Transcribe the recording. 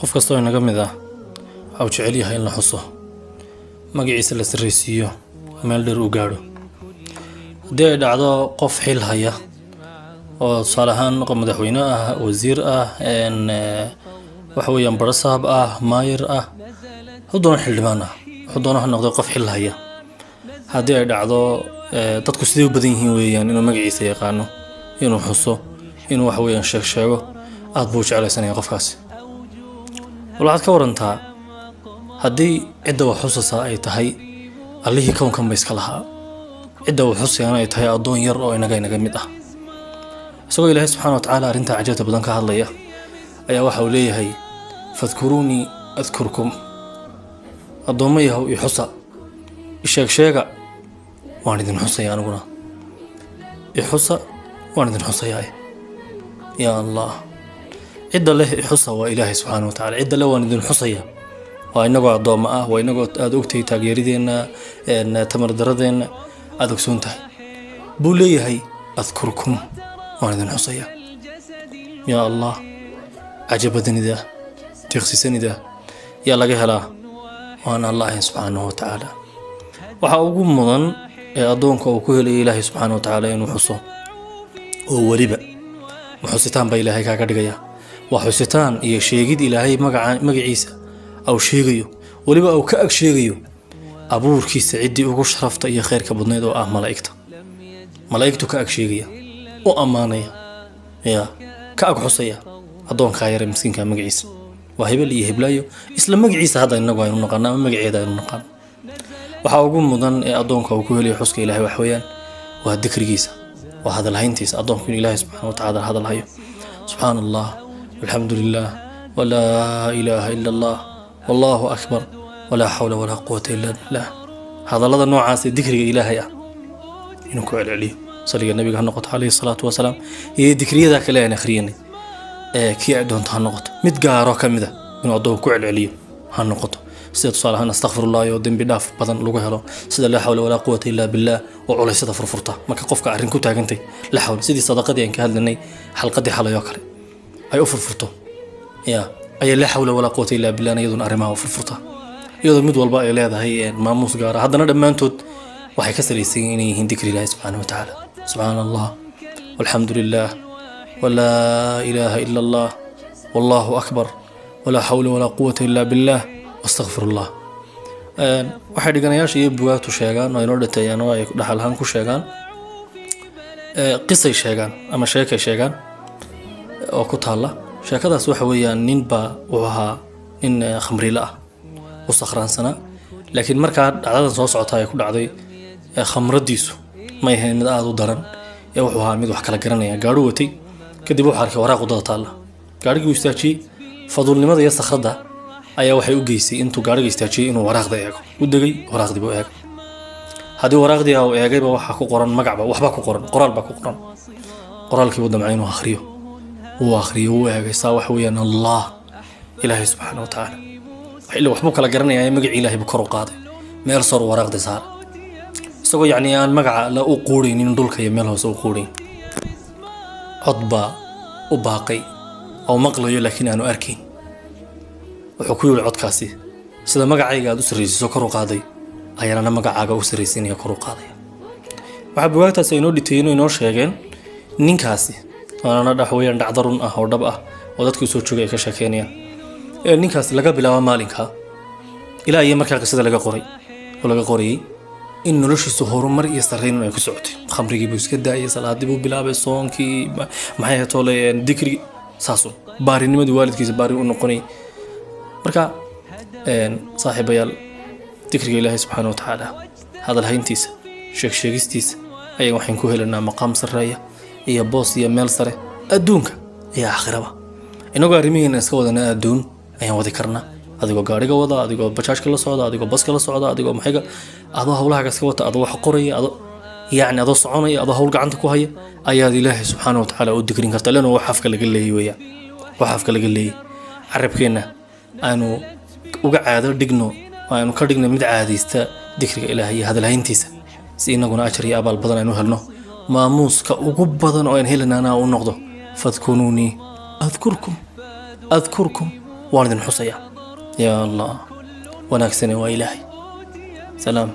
qof kastoo inaga mid ah waxa uu jecel yahay in la xuso magaciisa la sarreysiiyo meel dheer u gaadho. haddii ay dhacdo qof xil haya oo tusaale ahaan madaxweyne ah, wasiir ah, waxa weeyaan barasaab ah, maayir ah, wuxuu doona xildhibaan ah, wuxuu doona ha noqdo qof xil haya. haddii ay dhacdo dadku sidee u badan yihiin weeyaan inuu magaciisa yaqaano, inuu xuso, inuu waxa weeyaan sheego aad buu jeclaysanaya qofkaasi. waxaad ka warantaa haddii cidda wax xusaysaa ay tahay allihii kownkan ba iska lahaa, cidda wax xusayana ay tahay addoon yar oo inaga mid ah. isagoo ilaahay subxaana watacaala arrintaa cajabta badan ka hadlaya ayaa waxa uu leeyahay fadkuruunii adkurkum, addoommo yahow i xusa, sheega waan idin xusaya, aniguna i xusa waan idin xusayaa. yaa allah, cidda leh i xusa waa ilaahay subxaana watacaala, cidda leh waan idin xusaya waa inagoo addoommo ah, waa inagoo aad ogtahay taageeradeenna, tamardaradeenna aad ogsoon tahay buu leeyahay adkurkum waan idin xusaya. yaa allah, cajabadanida tiiqsisanida yaa laga helaa waana allahi subxaanahu watacaala. waxaa ugu mudan ee addoonka uu ku helaya ilaahay subxaana watacaala inuu xuso, oo weliba xusitaan baa ilaahay kaaga dhigaya. waa xusitaan iyo sheegid ilaahay magaciisa au sheegayo, weliba uu ka ag sheegayo abuurkiisa ciddii ugu sharafta iyo khayrka badnayd oo ah malaa'igtu ka ag sheegaya, u ammaanaya, ka ag xusaya addoonkaa yare miskiinka magaciisa. waa hebel iyo heblaayo isla magaciisa hadda inagu aynu naqaano ama magaceeda aynu naqaano. waxaa ugu mudan ee addoonka uu ku helayo xuska ilaahay wax weeyaan waa dikrigiisa, waa hadalhayntiisa. addoonku in ilaahay subxaana watacaala hadalhayo subxaana allah walxamdu lilah walaa ilaaha ila allah wallaahu akbar walaa xawla walaa quwata illa billah. hadallada noocaas ee dikriga ilaahay ah inuu ku celceliyo, saliga nabiga ha noqoto calayhi salaatu wasalaam, iyo dikriyada kale aan akhriyanay kii ay doonto ha noqoto, mid gaaro ka mid ah inuu addoonku ku celceliyo ha noqoto. sida tusaale ahaan astaghfirullah iyo dembi dhaaf badan lagu helo, sida laa xawla walaa quwata illa billah oo culaysada furfurta marka qofka arrin ku taagantay la xawla, sidii sadaqadii aan ka hadlanay xalqadii xalay oo kale ay u furfurto ayaa laa xawla walaa quwata illa billah iyaduna arrimaha u furfurta, iyadoo mid walba ay leedahay maamuus gaara, haddana dhammaantood waxay ka salaysan inay yihiin dikri ilaahi subxaana watacaala. subxaana allah walxamdu lilah walaa ilaaha ila allah wallaahu akbar walaa xawla walaa quwata illa billah astaghfirullah. waxay dhiganayaasha iyo bugaagtu sheegaan oo inoo dhateeyaan oo ay dhaxal ahaan ku sheegaan, qisay sheegaan ama sheekay sheegaan oo ku taalla. sheekadaas waxa weeyaan ninbaa wuxuu ahaa nin khamriile ah u sakhraansanaa, laakiin markaa dhacdadan soo socota ay ku dhacday khamradiisu may ahayn mid aada u daran ee wuxuu ahaa mid wax kala garanaya. gaadhu watay, kadib wuxuu arkay waraaq wadada taalla, gaadhigii uu istaajiyey. faduulnimada iyo sakhradda ayaa waxay u geysay intuu gaadhiga istaajiyey inuu waraaqda eego, u degay waraaqdii buu eegay. haddii waraaqdii uu eegayba waxaa ku qoran magacba, waxbaa ku qoran, qoraal baa ku qoran. qoraalkii buu damcay inuu akhriyo, wuu akhriyo, wuu eegay, saa waxa weeyaan allah ilaahay subxaana watacaala ila waxbuu kala garanayaa, magacii ilaahay buu kor u qaaday, meel sar waraaqda saar, isagoo yacni aan magaca la u quudhaynin dhulka iyo meel hoose u quudhayn. cod baa u baaqay oo maqlayo laakiin aanu arkayn. wuxuu ku yidhi codkaasi sida magacayga aad u sarraysiiso kor u qaaday ayaana magacaaga u sarraysiinaya kor u qaadaya. waxaa bugaagtaas ay inoo dhiteeyeen oo inoo sheegeen ninkaasi waana dhaxweeyaan dhacdo run ah oo dhab ah oo dadkii soo joogay ay ka sheekeynayaan. ninkaasi laga bilaabo maalinka ilaa iyo markaa qisada laga qorayay in noloshiisu horumar iyo sarreyn ay ku socotay. khamrigii buu iska daayay, salaadii buu bilaabay, soonkii maxay toole dikrigi saasu baarinimadii waalidkiisa baari u noqonay. marka saaxiibayaal, dikriga ilaahay subxaana watacaala hadalhayntiisa, sheegistiisa ayaa waxaan ku helanaa maqaam sarreeya iyo boos iyo meel sare adduunka iyo aakhiraba. inagoo arrimihiina iska wadana adduun ayaan wadi karnaa, adigoo gaadhiga wada, adigoo bajaajka la socda, adigoo baska la socda, adigoo maxayga adoo hawlahaga iska wata, adoo wax qoraya, adoo soconaya, adoo hawl gacanta ku haya ayaad ilaahay subxaana watacaala u dikrin kartaa. lana wax afka laga leeyay weeyaan, wax afka laga leeyay. carabkeenna aanu uga caado dhigno, aanu ka dhigno mid caadaysta dikriga ilaahay iyo hadalhayntiisa, si inaguna ajar iyo abaal badan aynu helno. maamuuska ugu badan oo aan helanaana u noqdo fadkunuunii adkurkum واردن حصيا يا الله وناكسني وإلهي سلام.